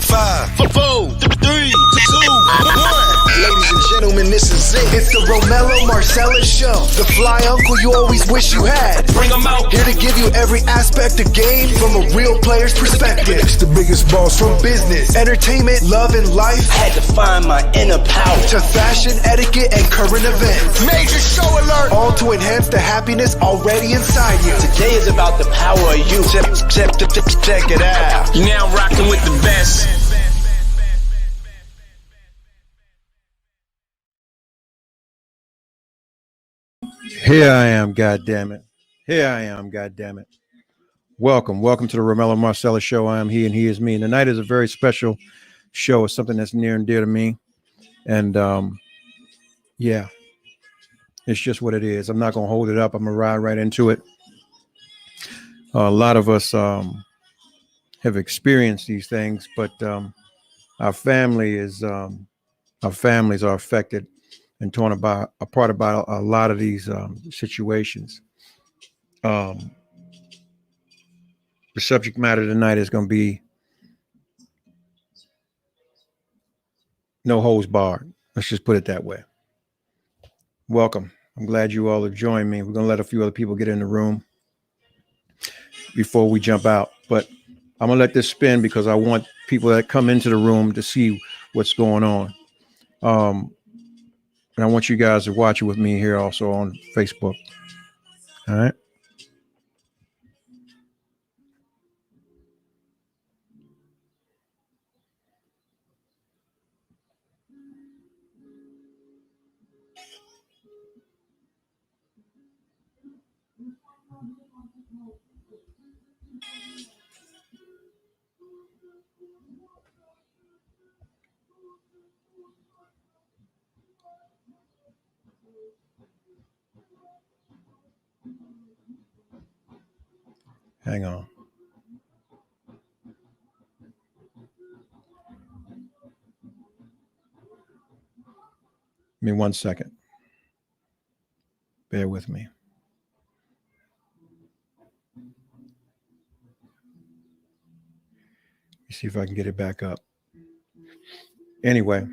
5, 4, 3, 2, 1. Ladies and gentlemen, this is it. It's the ROMELLO Marcellus show. The fly uncle you always wish you had. Bring 'em out. Here to give you every aspect of game from a real player's perspective. It's the biggest boss from business, entertainment, love, and life. Had to find my inner power. To fashion, etiquette, and current events. Major show alert. All to enhance the happiness already inside you. Today is about the power of you. Check it out. You now rocking with the best. Here I am, goddammit. Here I am, goddammit. Welcome to the ROMELLO Marcellus show. I am he and he is me. And tonight is a very special show. It's something that's near and dear to me. And yeah, it's just what it is. I'm not going to hold it up. I'm going to ride right into it. A lot of us have experienced these things, but our families are affected and torn apart about a lot of these situations. The subject matter tonight is going to be no holds barred. Let's just put it that way. Welcome. I'm glad you all have joined me. We're going to let a few other people get in the room before we jump out. But I'm going to let this spin because I want people that come into the room to see what's going on. And I want you guys to watch it with me here also on Facebook. All right. Hang on. Give me 1 second. Bear with me. Let me see if I can get it back up. Anyway.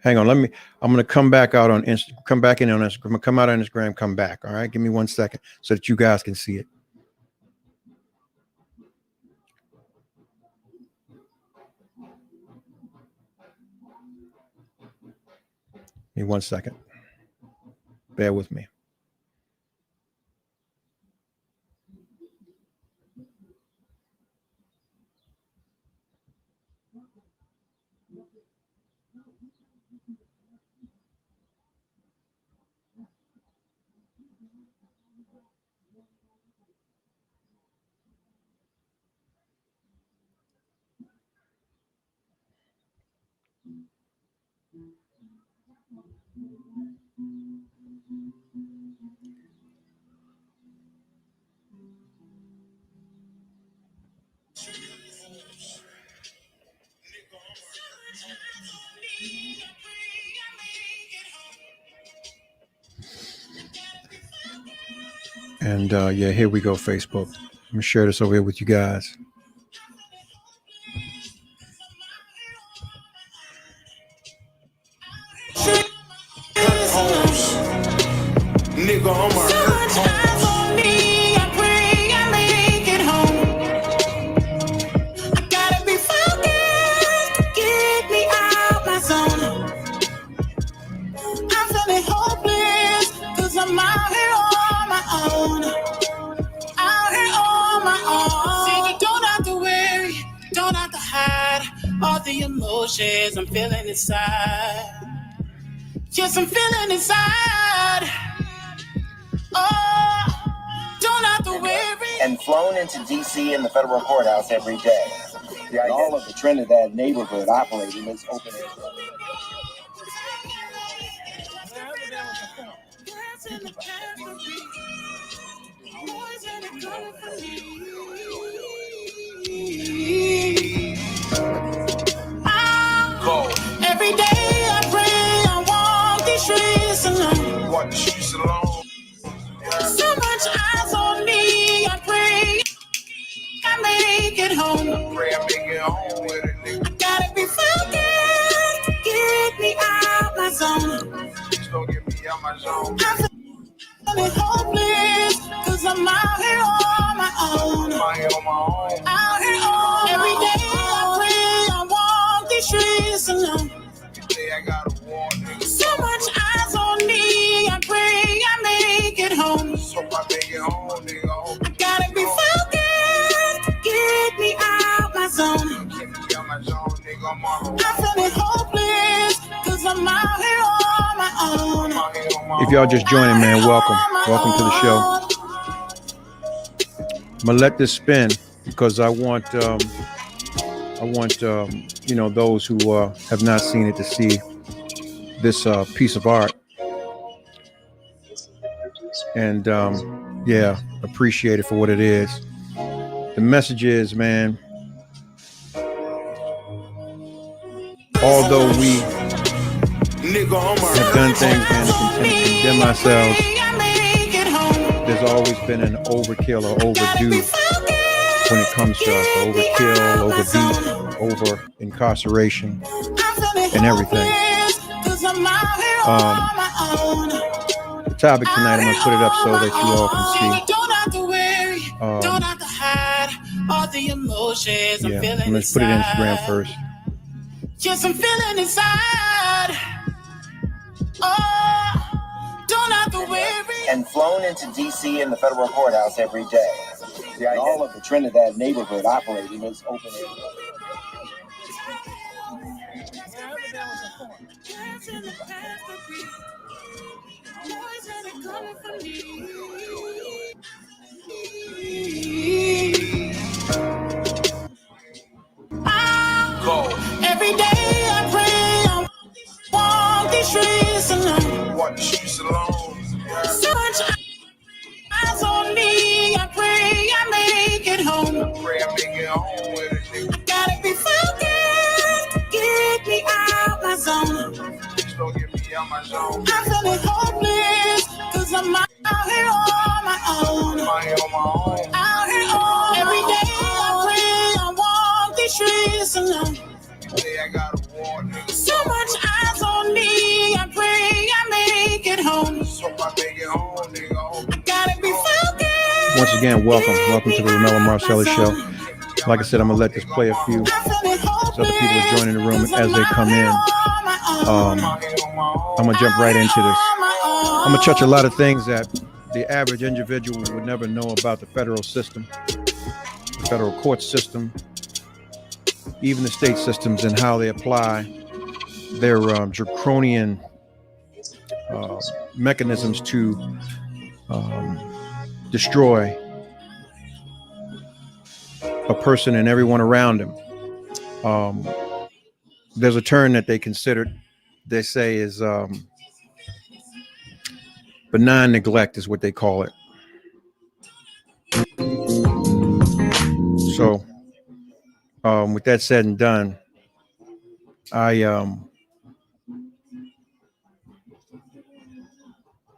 Hang on, I'm going to come back out on Instagram, come back in on Instagram. I'm going to come out on Instagram, come back. All right. Give me 1 second so that you guys can see it. Give me 1 second. Bear with me. And yeah, here we go, Facebook. I'm gonna share this over here with you guys. Nigga on my hurt on me, I pray I make it home. I gotta be focused to get me out my zone. I'm feeling hopeless, cause I'm out here on my own. Out here on my own. See, you don't have to worry, don't have to hide all the emotions I'm feeling inside. Yes, I'm feeling inside. Oh, don't have to worry. And flown into D.C. in the federal courthouse every day. And all of the Trinidad neighborhood operating is open air. Every day I pray I walk these streets alone. Walk the streets alone. So much eyes on me, I feeling hopeless, 'cause I'm out here on my own. Out here on every day I pray, I walk these streets alone. So much eyes on me, I pray I make it home. I gotta be focused to get me out my zone. I'm feeling hopeless, 'cause I'm out here on my own. If y'all just joining, man, welcome to the show. I'm gonna let this spin because I want you know, those who have not seen it to see this piece of art, and yeah, appreciate it for what it is. The message is, man, although we have done things, man, to condemn ourselves, there's always been an overkill or overdue when it comes to us. Overkill, overbeat, over incarceration, and everything. The topic tonight, I'm going to put it up so that you all can see. Don't have to worry, don't have to hide all the emotions I'm feeling. Let's put it in Instagram first. Yes, I'm feeling inside. Oh, don't have to worry. And flown into D.C. in the federal courthouse every day. And all of the Trinidad neighborhood operating is open air. Every day I pray, I walk these streets alone. So much eyes on me, I pray I make it home. I gotta be focused to get me out my zone. I'm feeling hopeless, 'cause I'm out here on my own. Out here on every day I pray, I walk these streets alone. So much eyes on me, I pray I make it home. I gotta be focused. Once again, welcome to the ROMELLO Marcellus show. Like I said, I'm gonna let this play a few, so other people are joining the room as they come in. I'm gonna jump right into this. I'm gonna touch a lot of things that the average individual would never know about the federal system, the federal court system, even the state systems, and how they apply their draconian mechanisms to destroy a person and everyone around him. There's a term that they say is benign neglect is what they call it. So with that said and done, I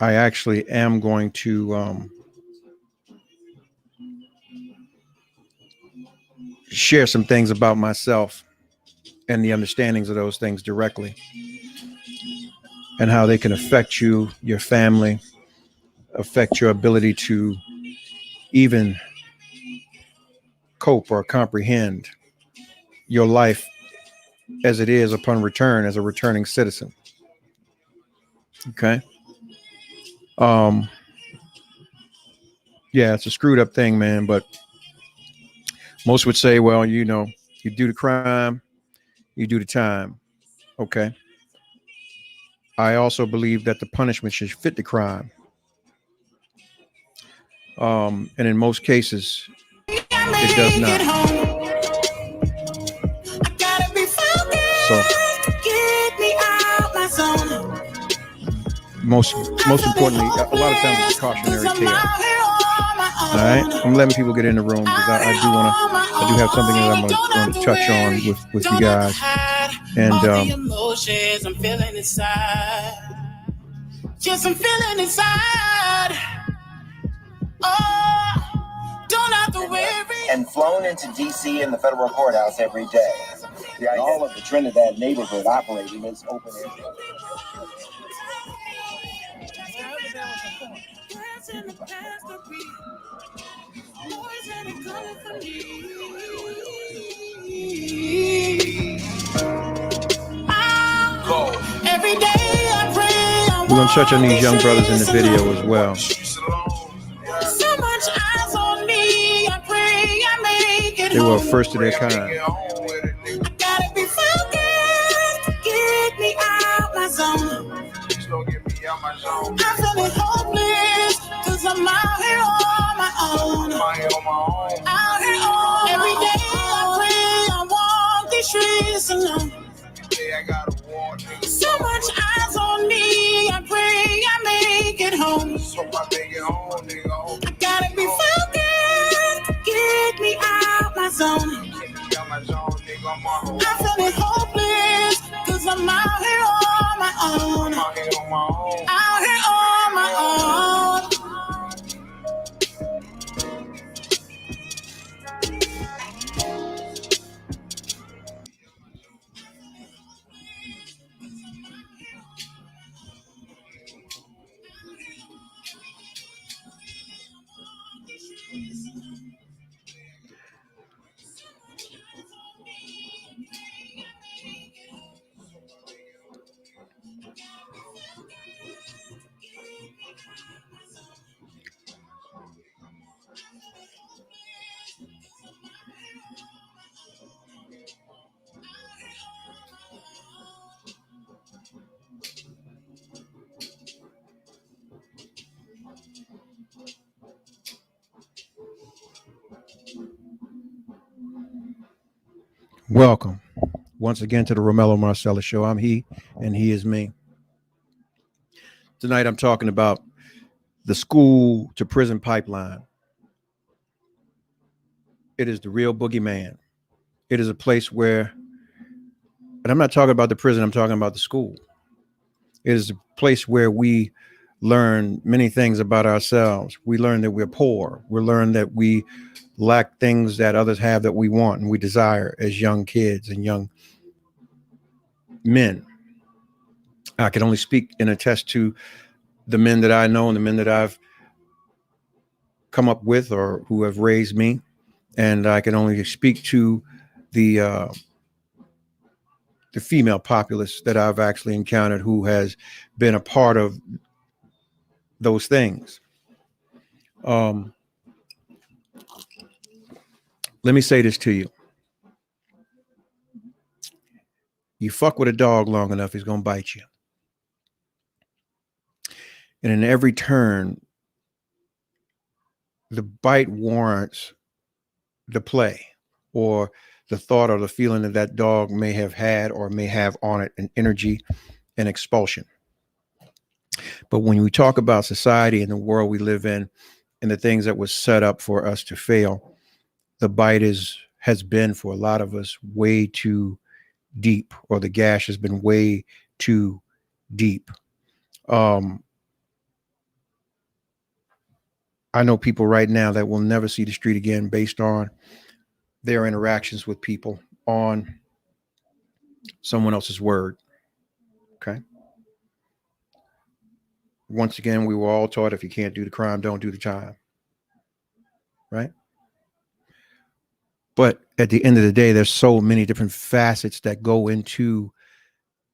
actually am going to share some things about myself and the understandings of those things directly, and how they can affect you, your family, affect your ability to even cope or comprehend your life as it is upon return as a returning citizen. Okay. Yeah, it's a screwed up thing, man, but most would say, well, you know, you do the crime, you do the time. Okay. I also believe that the punishment should fit the crime. And in most cases, it does not. So most importantly, a lot of times it's a cautionary tale. All right, I'm letting people get in the room because I do have something that I'm going to touch on with you guys. And emotions I'm feeling inside. Yes, I'm feeling inside. Oh, don't have to worry. And flown into D.C. in the federal courthouse every day. And all of the Trinidad neighborhood operating is open air. in the past to be. Boys that are coming for me. Every day I pray. We're going to touch on these young brothers in the video as well. So much eyes on me. I pray I make it They were home. first of their kind. I gotta be focused to get me out my zone. I'm feeling hopeless, cause I'm out here on my own. Out here on every day I pray I walk these streets alone. So much eyes on me, I pray I make it home. I gotta be focused to get me out my zone. I'm feeling hopeless, cause I'm out here on my own. Out here on my own. Welcome once again to the ROMELLO MARCELLOUS Show. I'm he, and he is me. Tonight I'm talking about the school to prison pipeline. It is the real boogeyman. It is a place where, and I'm not talking about the prison, I'm talking about the school. It is a place where we learn many things about ourselves. We learn that we're poor. We learn that we lack things that others have that we want and we desire as young kids and young men. I can only speak and attest to the men that I know and the men that I've come up with or who have raised me. And I can only speak to the female populace that I've actually encountered who has been a part of those things. Let me say this to you. You fuck with a dog long enough, he's going to bite you. And in every turn, the bite warrants the play or the thought or the feeling that that dog may have had or may have on it an energy and expulsion. But when we talk about society and the world we live in and the things that was set up for us to fail, the bite has been for a lot of us way too deep, or the gash has been way too deep. I know people right now that will never see the street again based on their interactions with people on someone else's word. Okay. Once again, we were all taught if you can't do the crime, don't do the time. Right? But at the end of the day, there's so many different facets that go into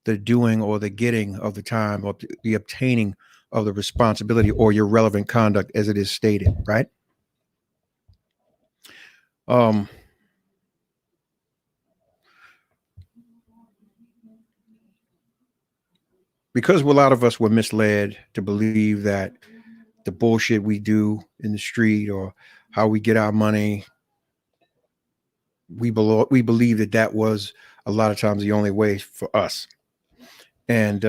the doing or the getting of the time or the obtaining of the responsibility or your relevant conduct as it is stated, right? Because a lot of us were misled to believe that the bullshit we do in the street or how we get our money, we believe that was a lot of times the only way for us. And,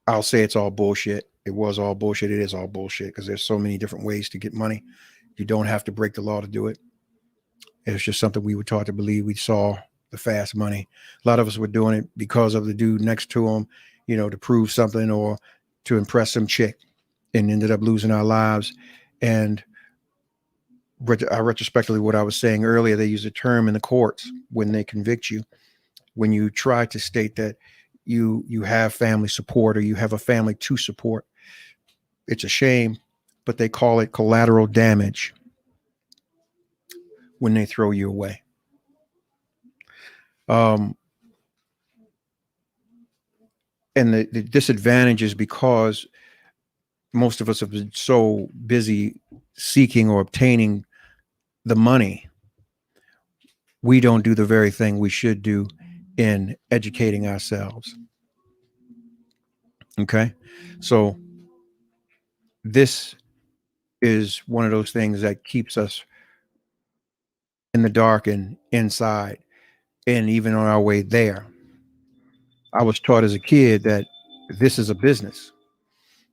I'll say it's all bullshit. It was all bullshit. It is all bullshit because there's so many different ways to get money. You don't have to break the law to do it. It's just something we were taught to believe. We saw the fast money. A lot of us were doing it because of the dude next to them, to prove something or to impress some chick, and ended up losing our lives. And retrospectively, what I was saying earlier, they use a term in the courts when they convict you, when you try to state that you have family support or you have a family to support, it's a shame, but they call it collateral damage when they throw you away. And the disadvantage is because most of us have been so busy seeking or obtaining the money, we don't do the very thing we should do in educating ourselves. Okay? So this is one of those things that keeps us in the dark and inside, and even on our way there. I was taught as a kid that this is a business.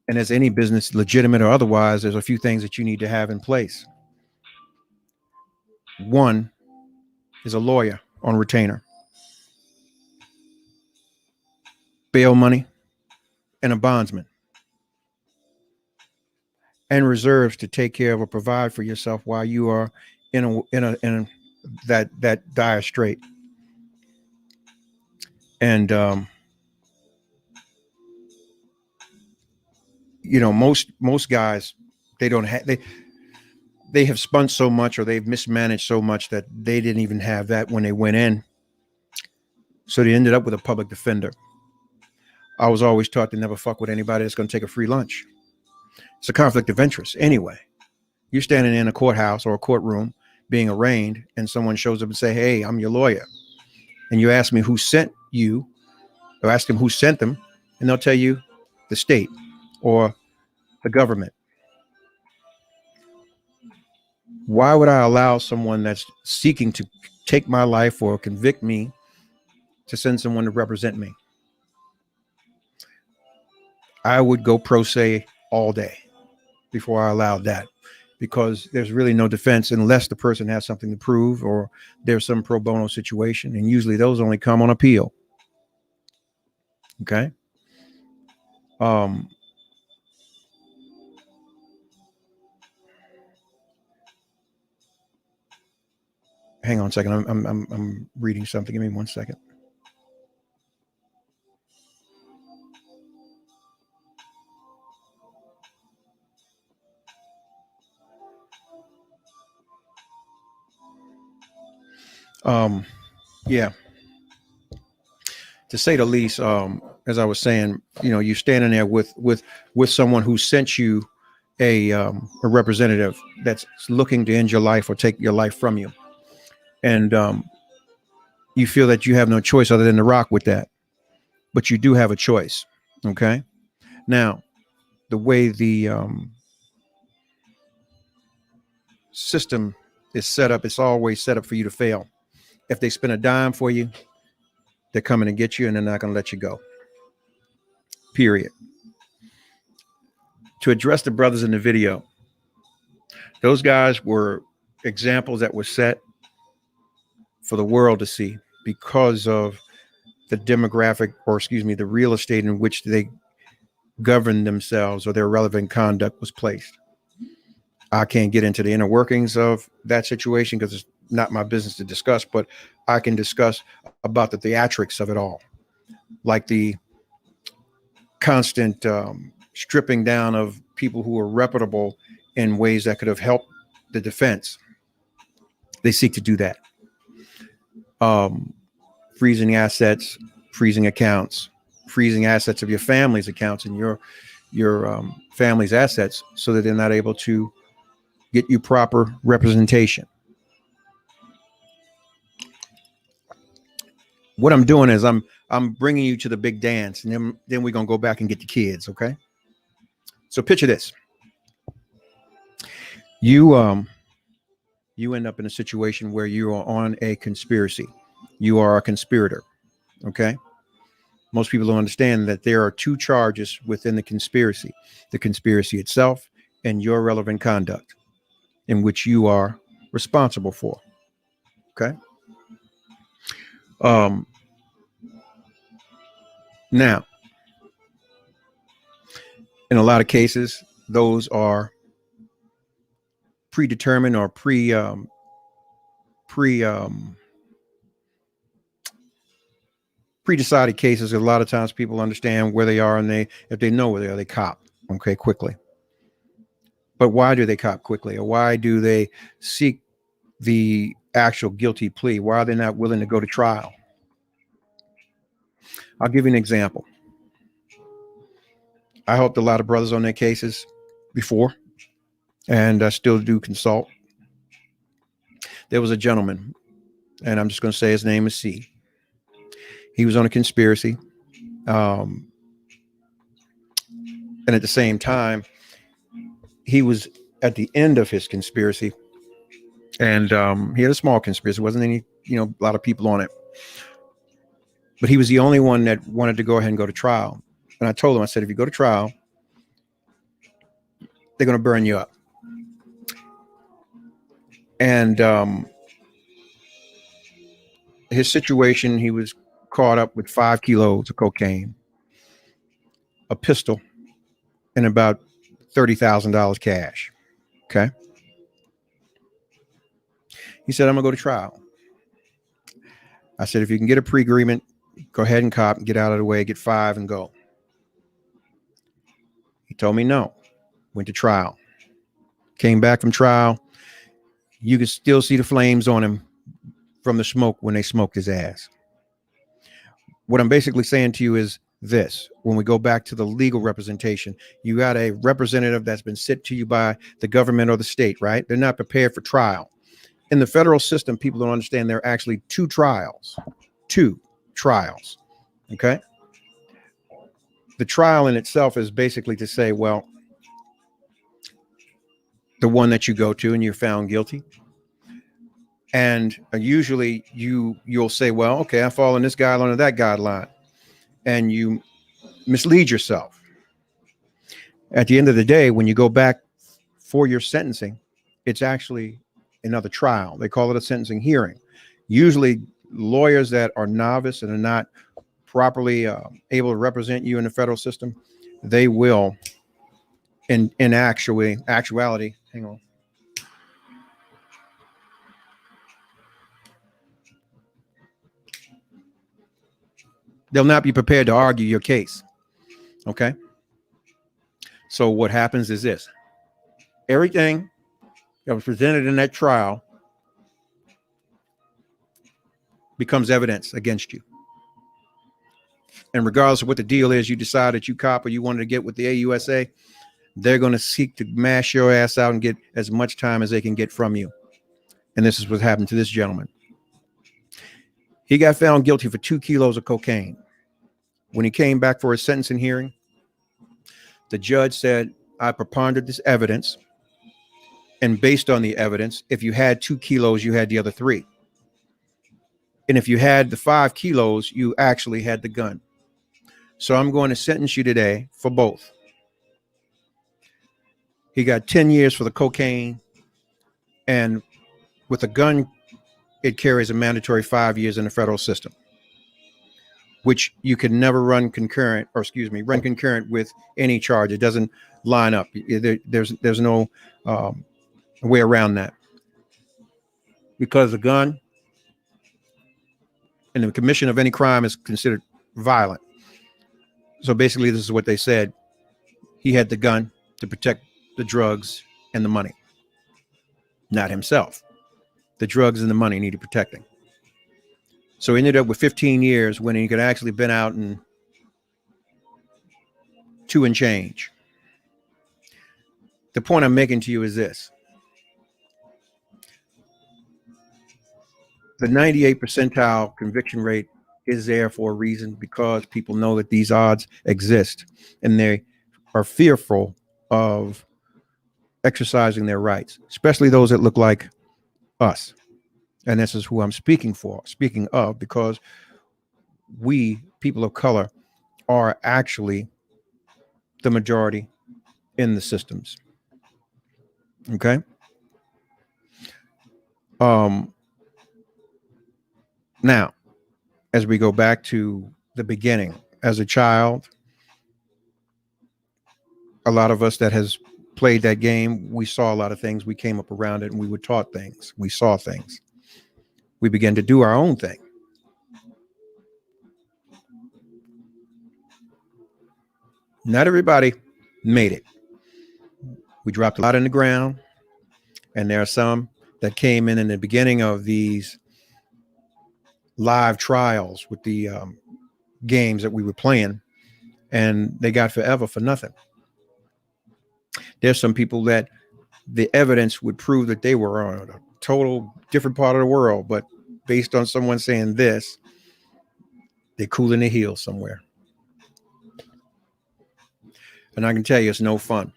And as any business, legitimate or otherwise, there's a few things that you need to have in place. One is a lawyer on retainer, bail money, and a bondsman, and reserves to take care of or provide for yourself while you are in that dire strait. And most guys, they don't have they have spun so much, or they've mismanaged so much, that they didn't even have that when they went in. So they ended up with a public defender. I was always taught to never fuck with anybody that's going to take a free lunch. It's a conflict of interest. Anyway, you're standing in a courthouse or a courtroom being arraigned, and someone shows up and say, "Hey, I'm your lawyer." And you ask me who sent you, or ask them who sent them, and they'll tell you the state or the government. Why would I allow someone that's seeking to take my life or convict me to send someone to represent me? I would go pro se all day before I allowed that, because there's really no defense unless the person has something to prove or there's some pro bono situation. And usually those only come on appeal. Okay. Hang on a second. I'm reading something. Give me 1 second. Yeah. To say the least, as I was saying, you're standing there with someone who sent you a representative that's looking to end your life or take your life from you. And you feel that you have no choice other than to rock with that. But you do have a choice. Okay. Now, the way the system is set up, it's always set up for you to fail. If they spend a dime for you, they're coming to get you, and they're not going to let you go. Period. To address the brothers in the video, those guys were examples that were set for the world to see because of the demographic, or the real estate in which they governed themselves, or their relevant conduct was placed. I can't get into the inner workings of that situation because it's not my business to discuss, but I can discuss about the theatrics of it all, like the constant stripping down of people who are reputable in ways that could have helped the defense. They seek to do that. Freezing assets, freezing accounts, freezing assets of your family's accounts and your family's assets, so that they're not able to get you proper representation. What I'm doing is I'm bringing you to the big dance, and then we're gonna go back and get the kids. Okay. So picture this: you end up in a situation where you are on a conspiracy. You are a conspirator. Okay. Most people don't understand that there are two charges within the conspiracy itself and your relevant conduct in which you are responsible for. Okay. Now, in a lot of cases, those are predetermined or pre-decided cases. A lot of times people understand where they are, and if they know where they are, they cop. Okay, quickly. But why do they cop quickly, or why do they seek the actual guilty plea? Why are they not willing to go to trial? I'll give you an example. I helped a lot of brothers on their cases before, and I still do consult. There was a gentleman, and I'm just going to say his name is C. He was on a conspiracy. And at the same time, he was at the end of his conspiracy. And he had a small conspiracy. There wasn't any, a lot of people on it. But he was the only one that wanted to go ahead and go to trial. And I told him, I said, if you go to trial, they're going to burn you up. And his situation, he was caught up with 5 kilos of cocaine, a pistol, and about $30,000 cash. Okay. He said, I'm going to go to trial. I said, if you can get a pre-agreement, go ahead and cop and get out of the way, get 5 and go. He told me no. Went to trial. Came back from trial. You could still see the flames on him from the smoke when they smoked his ass. What I'm basically saying to you is this. When we go back to the legal representation, you got a representative that's been sent to you by the government or the state, right? They're not prepared for trial. In the federal system, people don't understand there are actually 2 trials. 2 trials. Okay? The trial in itself is basically to say, well, the one that you go to and you're found guilty. And usually you'll say, well, okay, I fall in this guideline or that guideline. And you mislead yourself. At the end of the day, when you go back for your sentencing, it's actually another trial. They call it a sentencing hearing. Usually lawyers that are novice and are not properly able to represent you in the federal system, they will in actuality, hang on. They'll not be prepared to argue your case. Okay. So what happens is this. Everything that was presented in that trial becomes evidence against you. And regardless of what the deal is, you decide that you cop or you wanted to get with the AUSA, they're going to seek to mash your ass out and get as much time as they can get from you. And this is what happened to this gentleman. He got found guilty for 2 kilos of cocaine. When he came back for his sentencing hearing, the judge said, I prepondered this evidence. And based on the evidence, if you had 2 kilos, you had the other 3. And if you had the 5 kilos, you actually had the gun. So I'm going to sentence you today for both. He got 10 years for the cocaine. And with a gun, it carries a mandatory 5 years in the federal system, which you can never run concurrent with any charge. It doesn't line up. There's no way around that, because the gun and the commission of any crime is considered violent. So basically, this is what they said. He had the gun to protect the drugs and the money, not himself. The drugs and the money needed protecting. So he ended up with 15 years when he could actually been out in 2 and change. The point I'm making to you is this. The 98th percentile conviction rate is there for a reason, because people know that these odds exist and they are fearful of exercising their rights, especially those that look like us. And this is who I'm speaking of, because we, people of color, are actually the majority in the systems. Okay. Now, as we go back to the beginning, as a child, a lot of us that has played that game, we saw a lot of things. We came up around it and we were taught things. We saw things. We began to do our own thing. Not everybody made it. We dropped a lot in the ground, and there are some that came in the beginning of these live trials with the games that we were playing, and they got forever for nothing. There's some people that the evidence would prove that they were on a total different part of the world, but based on someone saying this, they're cooling their heels somewhere. And I can tell you, it's no fun.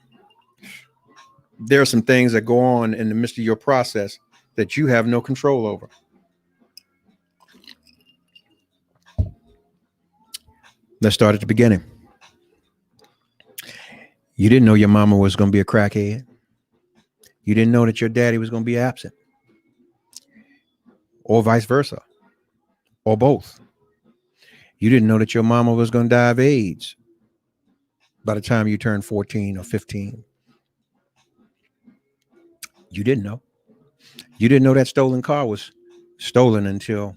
There are some things that go on in the midst of your process that you have no control over. Let's start at the beginning. You didn't know your mama was going to be a crackhead. You didn't know that your daddy was going to be absent, or vice versa, or both. You didn't know that your mama was going to die of AIDS by the time you turned 14 or 15. You didn't know. You didn't know that stolen car was stolen until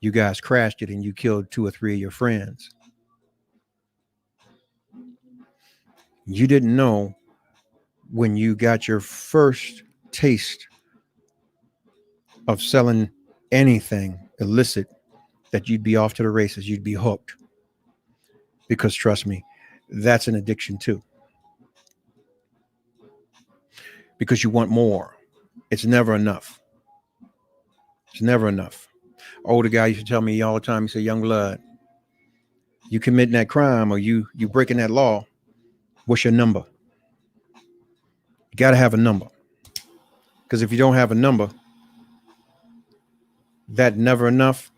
you guys crashed it and you killed 2 or 3 of your friends. You didn't know when you got your first taste of selling anything illicit that you'd be off to the races. You'd be hooked. Because trust me, that's an addiction too. Because you want more. It's never enough. It's never enough. Older guy used to tell me all the time, he said, young blood, you committing that crime or you breaking that law, what's your number? You got to have a number. Because if you don't have a number, that never enough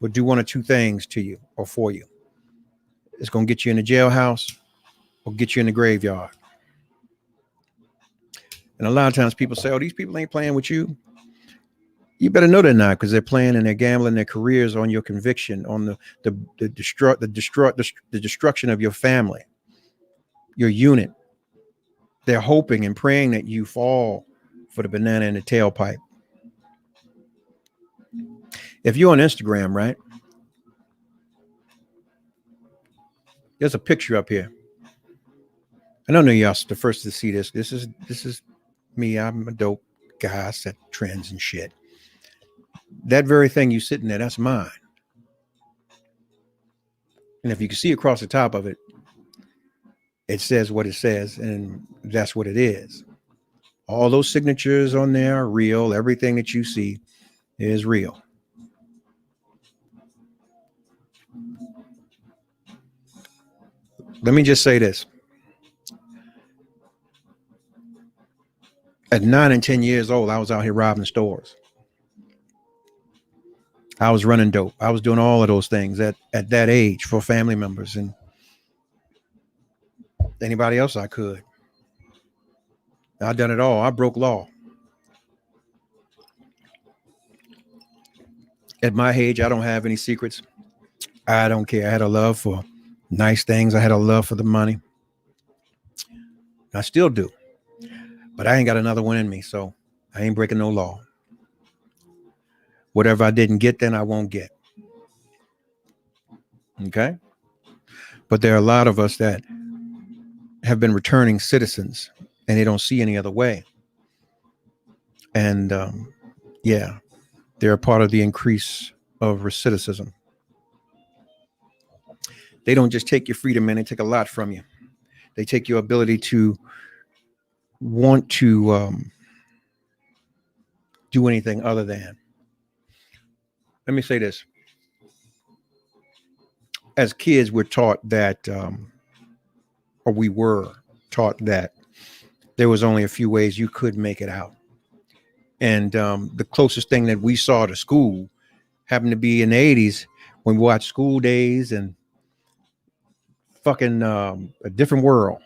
will do one or two things to you or for you. It's going to get you in the jailhouse or get you in the graveyard. And a lot of times people say, oh, these people ain't playing with you. You better know they're not, because they're playing and they're gambling their careers on your conviction, on the destruction of your family, your unit. They're hoping and praying that you fall for the banana in the tailpipe. If you're on Instagram, right? There's a picture up here. I don't know y'all the first to see this. This is me. I'm a dope guy. I set trends and shit. That very thing you sitting there, that's mine. And if you can see across the top of it, it says what it says, and that's what it is. All those signatures on there are real. Everything that you see is real. Let me just say this. At 9 and 10 years old, I was out here robbing stores. I was running dope. I was doing all of those things at that age for family members and anybody else I could. I done it all. I broke law. At my age, I don't have any secrets. I don't care. I had a love for nice things. I had a love for the money. I still do. But I ain't got another one in me, so I ain't breaking no law. Whatever I didn't get, then I won't get. Okay? But there are a lot of us that have been returning citizens, and they don't see any other way. And yeah, they're a part of the increase of recidivism. They don't just take your freedom, man. They take a lot from you. They take your ability to want to do anything other than. Let me say this. As kids, we're taught that, or we were taught that there was only a few ways you could make it out. And the closest thing that we saw to school happened to be in the 80s when we watched School Days and fucking A Different World.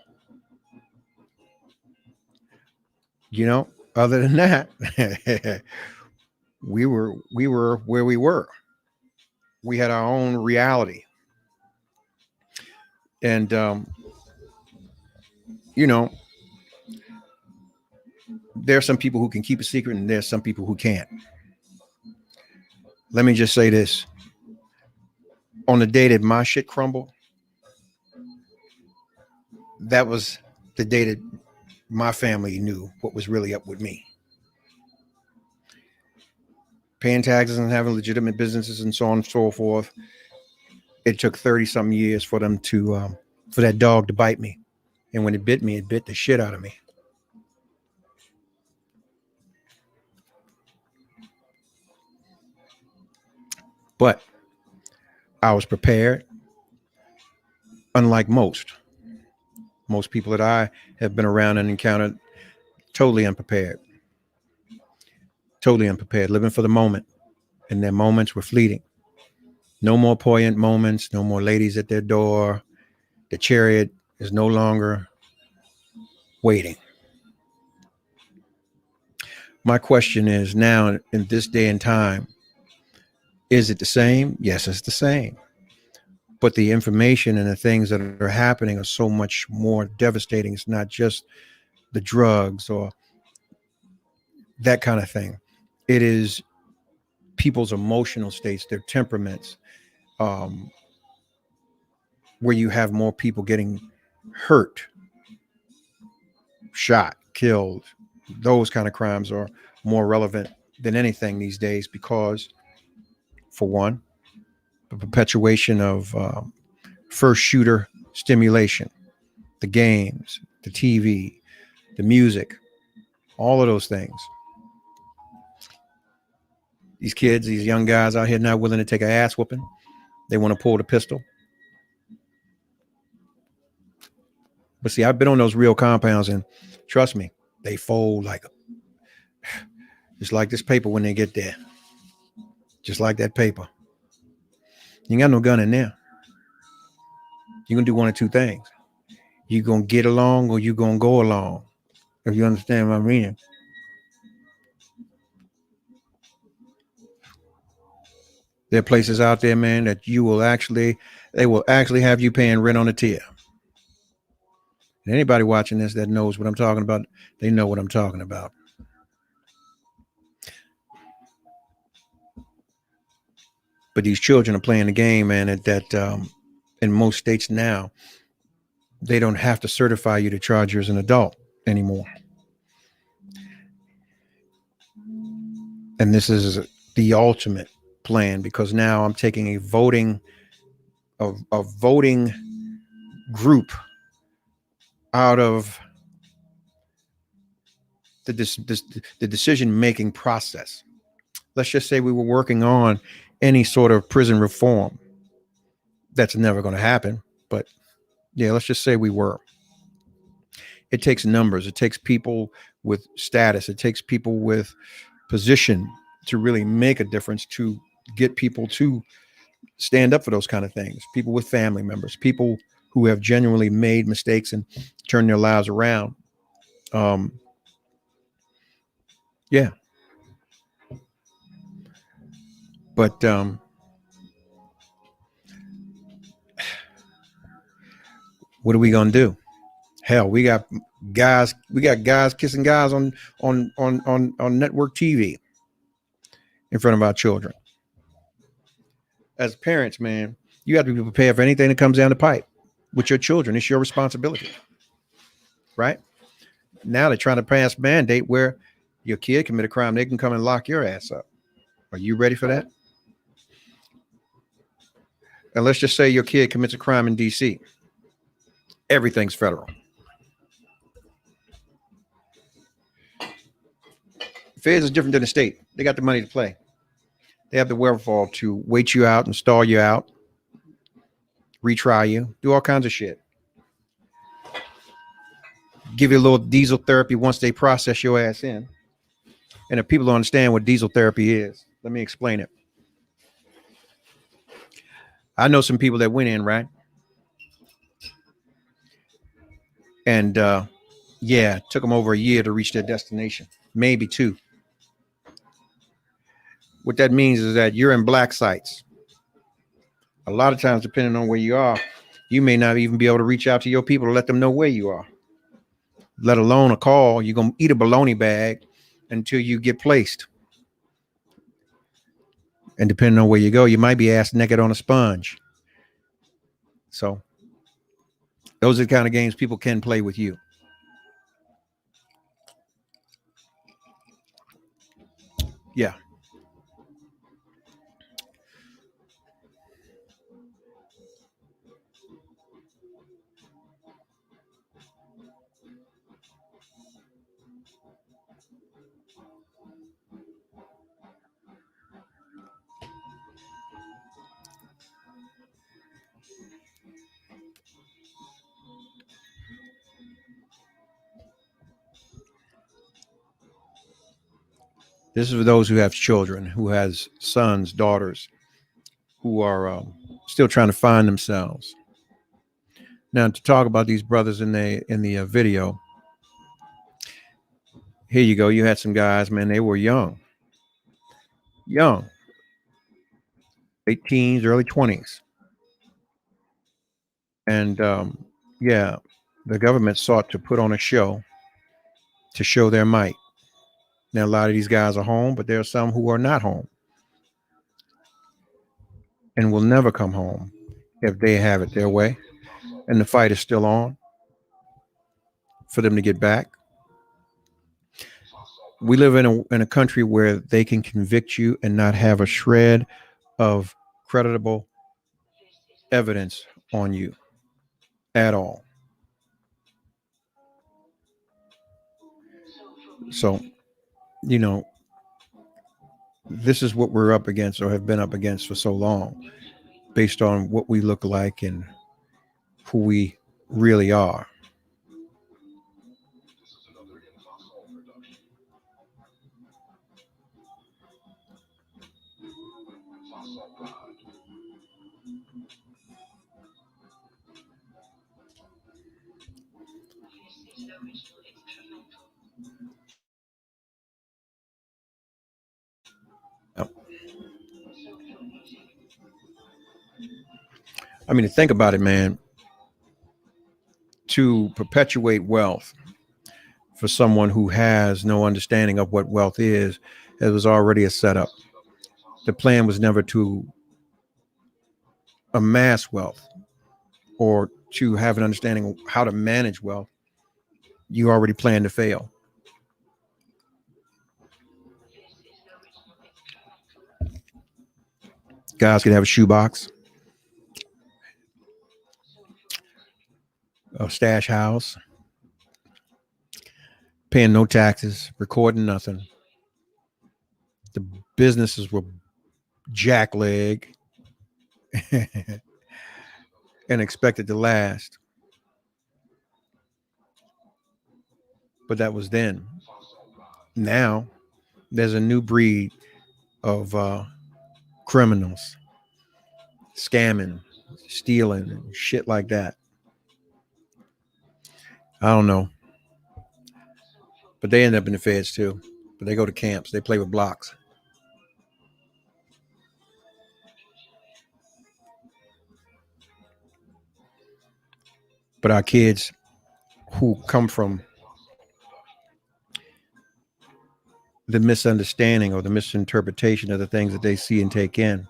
You know, other than that, we were where we were. We had our own reality. And, you know, there are some people who can keep a secret and there's some people who can't. Let me just say this. On the day that my shit crumbled, that was the day that my family knew what was really up with me. Paying taxes and having legitimate businesses and so on and so forth. It took 30-something years for them to, for that dog to bite me. And when it bit me, it bit the shit out of me. But I was prepared, unlike most people that I have been around and encountered, totally unprepared, living for the moment. And their moments were fleeting. No more poignant moments, no more ladies at their door. The chariot is no longer waiting. My question is now, in this day and time, is it the same? Yes, it's the same. But the information and the things that are happening are so much more devastating. It's not just the drugs or that kind of thing. It is people's emotional states, their temperaments, where you have more people getting hurt, shot, killed. Those kind of crimes are more relevant than anything these days because, for one, the perpetuation of first shooter stimulation, the games, the TV, the music, all of those things. These kids, these young guys out here not willing to take an ass whooping. They want to pull the pistol. But see, I've been on those real compounds, and trust me, they fold like just like this paper when they get there. Just like that paper. You ain't got no gun in there. You're going to do one of two things. You're going to get along or you're going to go along. If you understand what I mean. There are places out there, man, that they will actually have you paying rent on a tier. And anybody watching this that knows what I'm talking about, they know what I'm talking about. But these children are playing the game, man, that in most states now, they don't have to certify you to charge you as an adult anymore. And this is the ultimate plan, because now I'm taking a voting group out of the decision-making process. Let's just say we were working on any sort of prison reform. That's never going to happen. But yeah, let's just say we were. It takes numbers. It takes people with status. It takes people with position to really make a difference, to get people to stand up for those kind of things. People with family members, people who have genuinely made mistakes and turned their lives around. Yeah. But what are we gonna do? Hell, we got guys kissing guys on network TV in front of our children. As parents, man, you have to be prepared for anything that comes down the pipe with your children. It's your responsibility, right? Now they're trying to pass mandate where your kid commit a crime, they can come and lock your ass up. Are you ready for that? And let's just say your kid commits a crime in DC. Everything's federal. Feds is different than the state. They got the money to play. They have the wherewithal to wait you out and stall you out, retry you, do all kinds of shit. Give you a little diesel therapy once they process your ass in. And if people don't understand what diesel therapy is, let me explain it. I know some people that went in, right? And it took them over a year to reach their destination, maybe 2. What that means is that you're in black sites. A lot of times, depending on where you are, you may not even be able to reach out to your people to let them know where you are, let alone a call. You're going to eat a bologna bag until you get placed. And depending on where you go, you might be ass naked on a sponge. So those are the kind of games people can play with you. Yeah. This is for those who have children, who has sons, daughters, who are still trying to find themselves. Now, to talk about these brothers in the video, here you go. You had some guys, man. They were young, late teens, early 20s, and yeah, the government sought to put on a show to show their might. Now, a lot of these guys are home, but there are some who are not home and will never come home if they have it their way. And the fight is still on for them to get back. We live in a country where they can convict you and not have a shred of creditable evidence on you at all. So, you know, this is what we're up against or have been up against for so long, based on what we look like and who we really are. I mean, to think about it, man, to perpetuate wealth for someone who has no understanding of what wealth is, it was already a setup. The plan was never to amass wealth or to have an understanding of how to manage wealth. You already plan to fail. Guys could have a shoebox, a stash house, paying no taxes, recording nothing. The businesses were jackleg and expected to last. But that was then. Now there's a new breed of criminals scamming, stealing, and shit like that. I don't know. But they end up in the feds too. But they go to camps. They play with blocks. But our kids who come from the misunderstanding or the misinterpretation of the things that they see and take in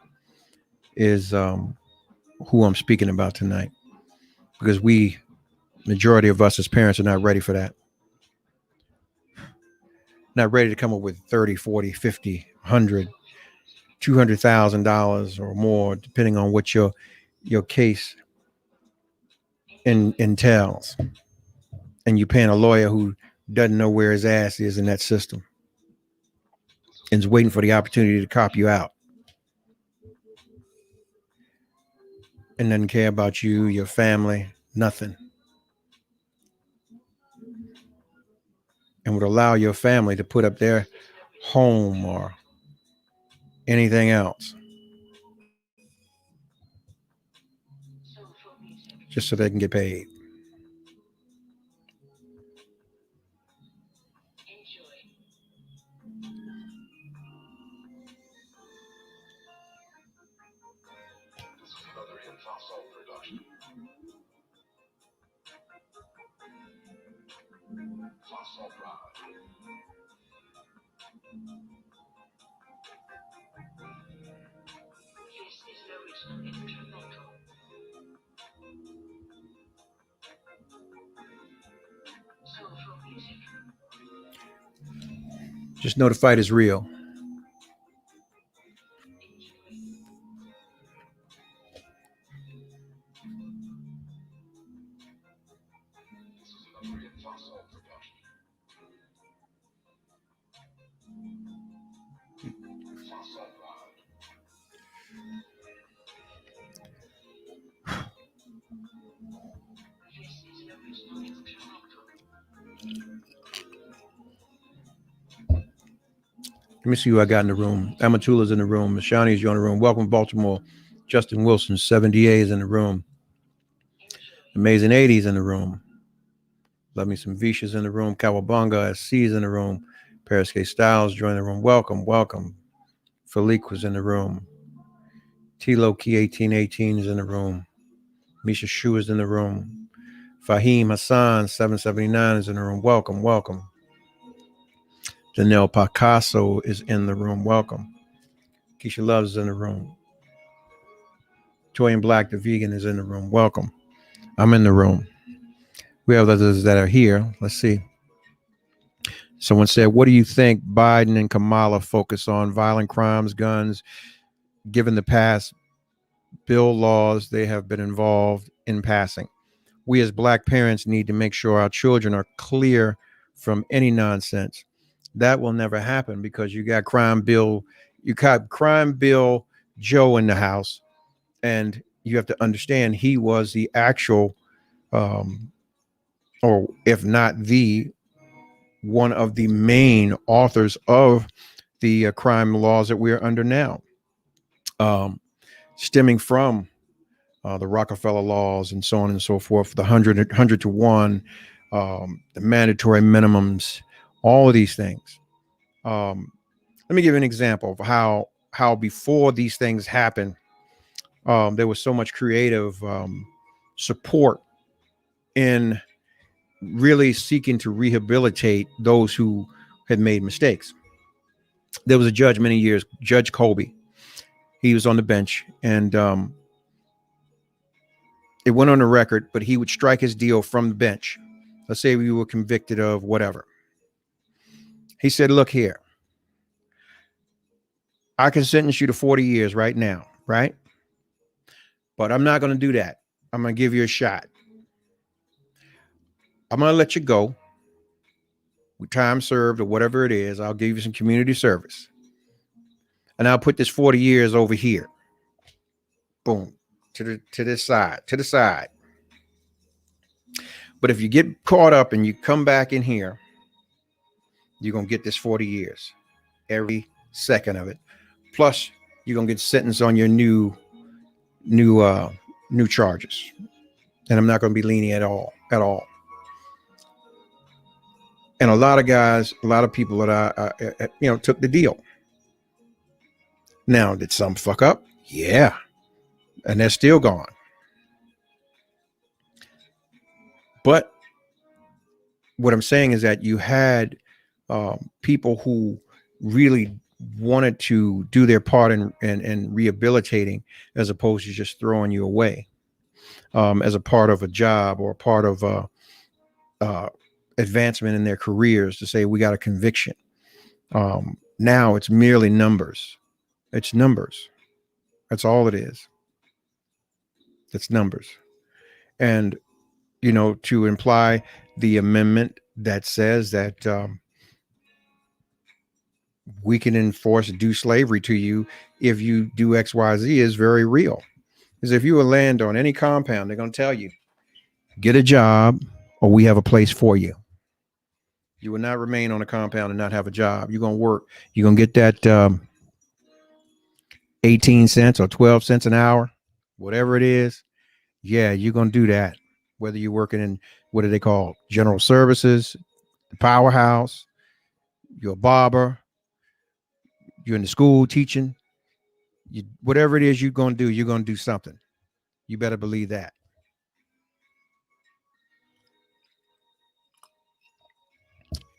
is who I'm speaking about tonight. Because majority of us as parents are not ready for that. Not ready to come up with 30, 40, 50, 100, $200,000 or more, depending on what your case entails. And you're paying a lawyer who doesn't know where his ass is in that system and is waiting for the opportunity to cop you out. And doesn't care about you, your family, nothing. And would allow your family to put up their home or anything else just so they can get paid. Just know the fight is real. Let me see who I got in the room. Amatula's in the room. Mashani's in the room. Welcome, Baltimore. Justin Wilson, 70A is in the room. Amazing 80s in the room. Love me some Visha's in the room. Kawabonga SC is in the room. Paris K. Styles joined the room. Welcome, welcome. Falik was in the room. T-Lo Key 1818 is in the room. Misha Shu is in the room. Fahim Hassan 779 is in the room. Welcome, welcome. Janelle Picasso is in the room. Welcome. Keisha Loves is in the room. Toy and Black, the vegan, is in the room. Welcome. I'm in the room. We have others that are here. Let's see. Someone said, what do you think Biden and Kamala focus on? Violent crimes, guns, given the past bill laws they have been involved in passing. We as Black parents need to make sure our children are clear from any nonsense. That will never happen because you got Crime Bill Joe in the house, and you have to understand he was the actual, or if not the, one of the main authors of the crime laws that we're under now, stemming from the Rockefeller laws and so on and so forth, the 100 to 1, the mandatory minimums, all of these things. Let me give you an example of how before these things happen, there was so much creative support in really seeking to rehabilitate those who had made mistakes. There was a judge many years, Judge Colby. He was on the bench, and it went on the record, but he would strike his deal from the bench. Let's say we were convicted of whatever. He said, look here, I can sentence you to 40 years right now, right? But I'm not going to do that. I'm going to give you a shot. I'm going to let you go with time served or whatever it is. I'll give you some community service. And I'll put this 40 years over here. Boom. To the side. But if you get caught up and you come back in here, you're going to get this 40 years. Every second of it. Plus, you're going to get sentenced on your new charges. And I'm not going to be lenient at all. And a lot of guys, a lot of people that I took the deal. Now, did some fuck up? Yeah. And they're still gone. But what I'm saying is that you had people who really wanted to do their part in rehabilitating, as opposed to just throwing you away as a part of a job or a part of advancement in their careers, to say we got a conviction. Now it's merely numbers. It's numbers. That's all it is. It's numbers. And, to imply the amendment that says that we can enforce due slavery to you if you do X, Y, Z is very real. Because if you will land on any compound, they're going to tell you, get a job or we have a place for you. You will not remain on a compound and not have a job. You're going to work. You're going to get that 18 cents or 12 cents an hour, whatever it is. Yeah, you're going to do that. Whether you're working in, what do they call, general services, the powerhouse, you're a barber, you're in the school teaching, whatever it is you're going to do something. You better believe that.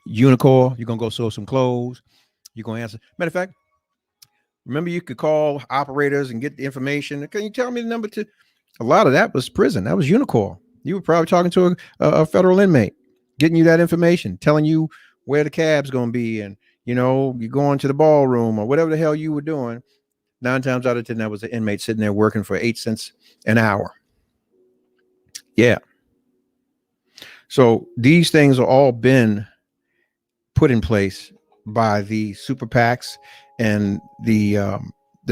Unicorn, you're going to go sew some clothes. You're going to answer. Matter of fact, remember you could call operators and get the information. Can you tell me the number to? A lot of that was prison. That was Unicorn. You were probably talking to a federal inmate, getting you that information, telling you where the cab's going to be. And, you're going to the ballroom or whatever the hell you were doing. 9 times out of 10, that was the inmate sitting there working for 8 cents an hour. Yeah. So these things are all been put in place by the super PACs and the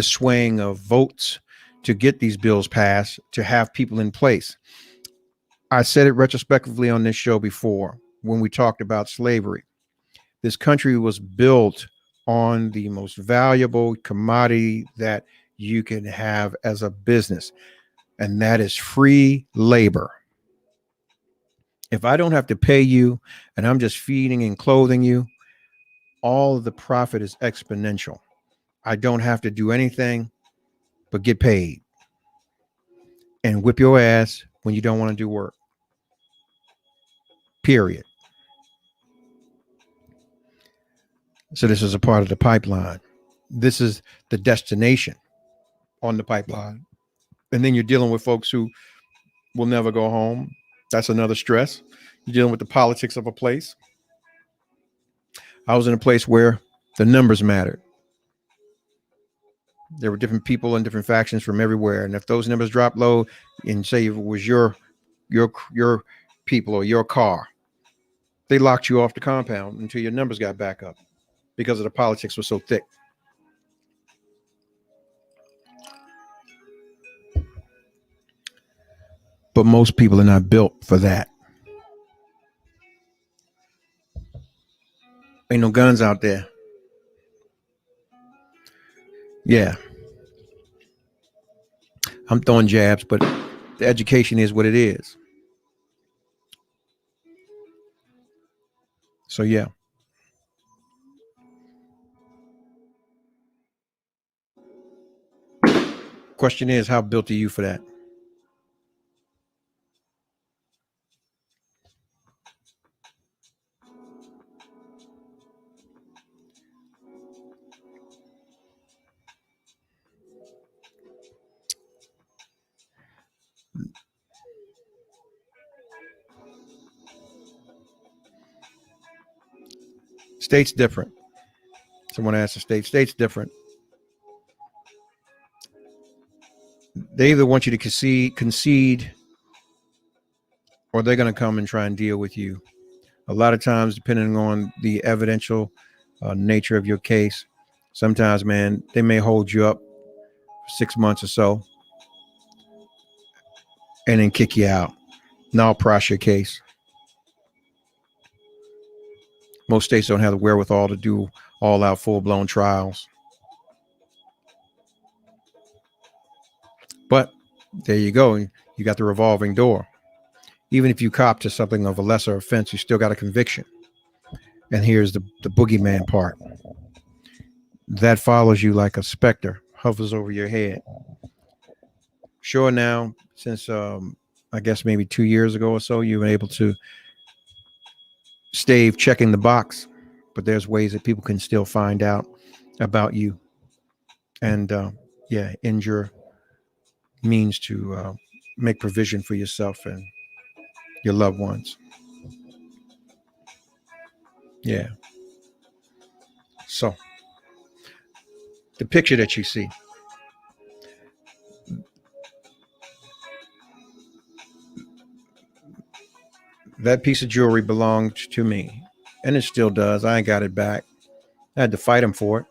swaying of votes to get these bills passed, to have people in place. I said it retrospectively on this show before when we talked about slavery. This country was built on the most valuable commodity that you can have as a business, and that is free labor. If I don't have to pay you and I'm just feeding and clothing you, all of the profit is exponential. I don't have to do anything but get paid and whip your ass when you don't want to do work. Period. So this is a part of the pipeline. This is the destination on the pipeline. And then you're dealing with folks who will never go home. That's another stress. You're dealing with the politics of a place. I was in a place where the numbers mattered. There were different people and different factions from everywhere. And if those numbers dropped low, and say if it was your people or your car, they locked you off the compound until your numbers got back up because of the politics was so thick. But most people are not built for that. Ain't no guns out there. Yeah. I'm throwing jabs, but the education is what it is. So, yeah. Question is, how built are you for that? State's different. Someone asked the state's different. They either want you to concede, or they're going to come and try and deal with you. A lot of times, depending on the evidential nature of your case, sometimes, man, they may hold you up for 6 months or so and then kick you out. Now process your case. Most states don't have the wherewithal to do all out full-blown trials. But there you go. You got the revolving door. Even if you cop to something of a lesser offense, you still got a conviction. And here's the boogeyman part. That follows you like a specter, hovers over your head. Sure, now, since I guess maybe 2 years ago or so, you've been able to stave checking the box, but there's ways that people can still find out about you and injure means to make provision for yourself and your loved ones. Yeah. So the picture that you see, that piece of jewelry belonged to me, and it still does. I ain't got it back. I had to fight him for it.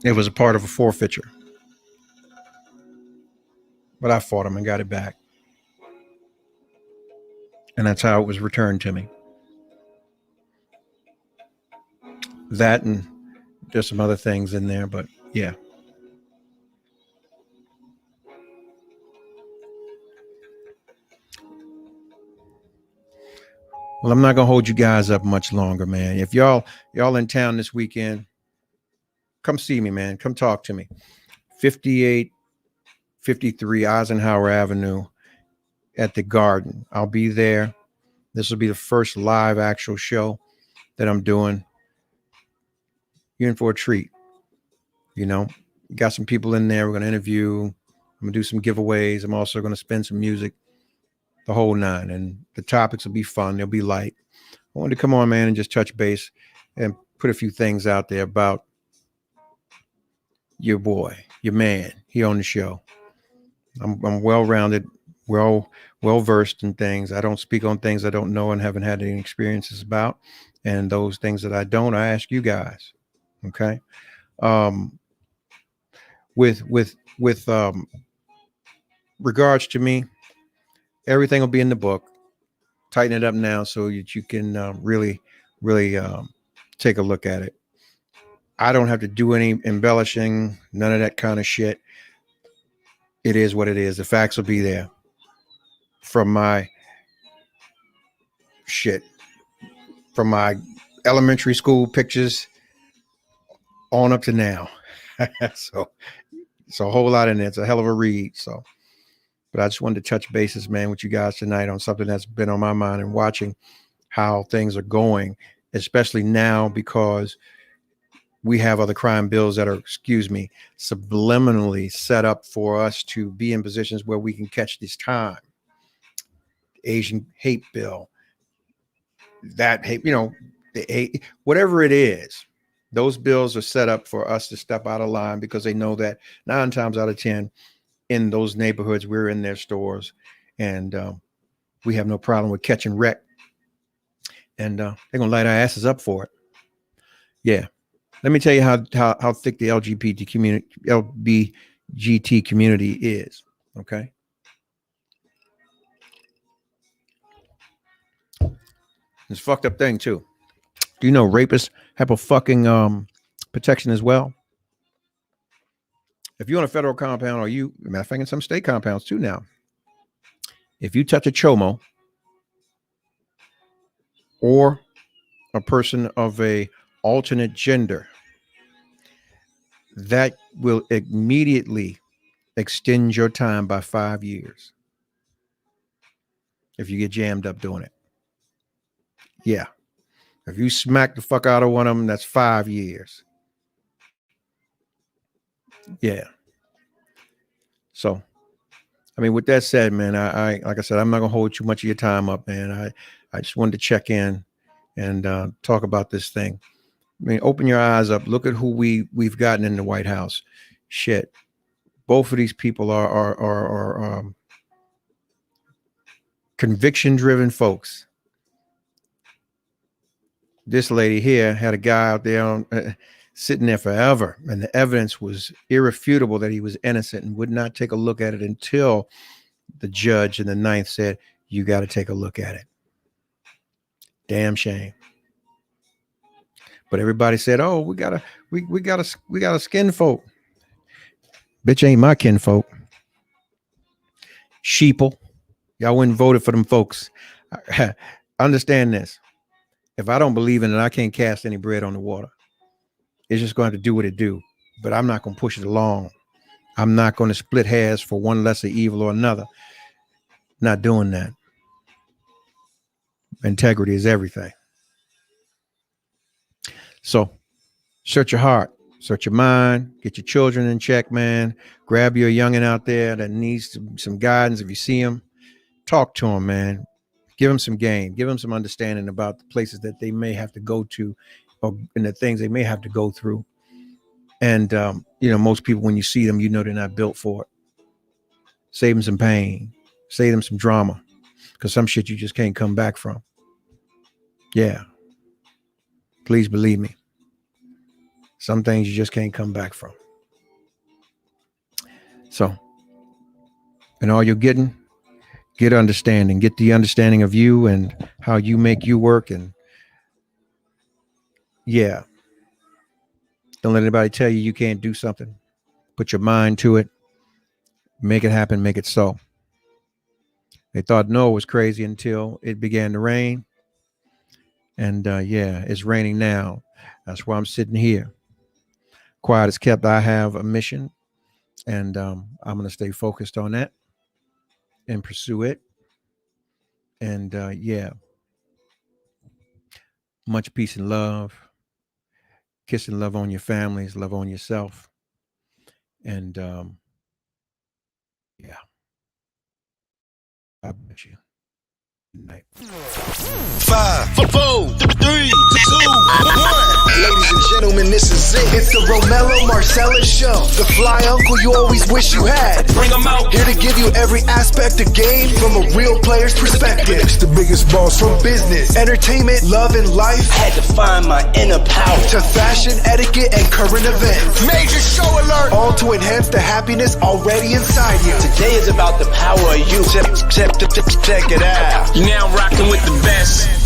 It was a part of a forfeiture, but I fought him and got it back. And that's how it was returned to me. That, and there's some other things in there, but yeah. Well, I'm not gonna hold you guys up much longer, man. If y'all in town this weekend, come see me, man. Come talk to me. 5853 Eisenhower Avenue at the Garden. I'll be there. This will be the first live actual show that I'm doing. You're in for a treat. You know, got some people in there. We're going to interview. I'm going to do some giveaways. I'm also going to spin some music, the whole nine. And the topics will be fun. They'll be light. I wanted to come on, man, and just touch base and put a few things out there about your boy, your man. He on the show. I'm well-rounded, well versed in things. I don't speak on things I don't know and haven't had any experiences about. And those things that I don't, I ask you guys. Okay. Um, with regards to me, everything will be in the book. Tighten it up now so that you can really take a look at it. I don't have to do any embellishing, none of that kind of shit. It is what it is. The facts will be there from my shit, from my elementary school pictures on up to now. So it's a whole lot in there. It's a hell of a read. So, but I just wanted to touch bases, man, with you guys tonight on something that's been on my mind and watching how things are going, especially now because we have other crime bills that are, excuse me, subliminally set up for us to be in positions where we can catch this time. Asian hate bill, that hate, the hate, whatever it is, those bills are set up for us to step out of line because they know that 9 times out of 10 in those neighborhoods, we're in their stores and we have no problem with catching wreck. And they're going to light our asses up for it. Yeah. Let me tell you how thick the LGBT community is. Okay. It's a fucked up thing too. Do you know rapists have a fucking protection as well? If you're on a federal compound, or matter of fact, in some state compounds too now, if you touch a chomo or a person of a alternate gender, that will immediately extend your time by 5 years if you get jammed up doing it. Yeah. If you smack the fuck out of one of them, that's 5 years. Yeah. So, I mean, with that said, man, I like I said, I'm not gonna hold too much of your time up, man. I just wanted to check in and talk about this thing. I mean, open your eyes up. Look at who we've gotten in the White House. Shit, both of these people are conviction-driven folks. This lady here had a guy out there sitting there forever, and the evidence was irrefutable that he was innocent, and would not take a look at it until the judge in the ninth said, "You got to take a look at it." Damn shame. But everybody said, "Oh, we got a skin folk." Bitch ain't my kinfolk. Sheeple. Y'all went and voted for them folks. Understand this. If I don't believe in it, I can't cast any bread on the water. It's just going to do what it do. But I'm not going to push it along. I'm not going to split hairs for one lesser evil or another. Not doing that. Integrity is everything. So search your heart, search your mind, get your children in check, man. Grab your youngin' out there that needs some guidance. If you see him, talk to him, man. Give them some game. Give them some understanding about the places that they may have to go to, and the things they may have to go through. And most people, when you see them, they're not built for it. Save them some pain. Save them some drama, because some shit you just can't come back from. Yeah. Please believe me. Some things you just can't come back from. So, and all you're getting, get understanding. Get the understanding of you and how you make you work. And yeah, don't let anybody tell you can't do something. Put your mind to it. Make it happen. Make it so. They thought Noah was crazy until it began to rain. And it's raining now. That's why I'm sitting here. Quiet as kept. I have a mission, and I'm going to stay focused on that and pursue it. And much peace and love. Kiss and love on your families, love on yourself. And God bless you. 5, 4, 3, 2, 1. Ladies and gentlemen, this is it. It's the ROMELLO Marcellus show. The fly uncle you always wish you had. Bring them out. Here to give you every aspect of game from a real player's perspective. It's the biggest balls from business, entertainment, love, and life. Had to find my inner power. To fashion, etiquette, and current events. Major show alert. All to enhance the happiness already inside you. Today is about the power of you. Check it out. You're now rocking with the best.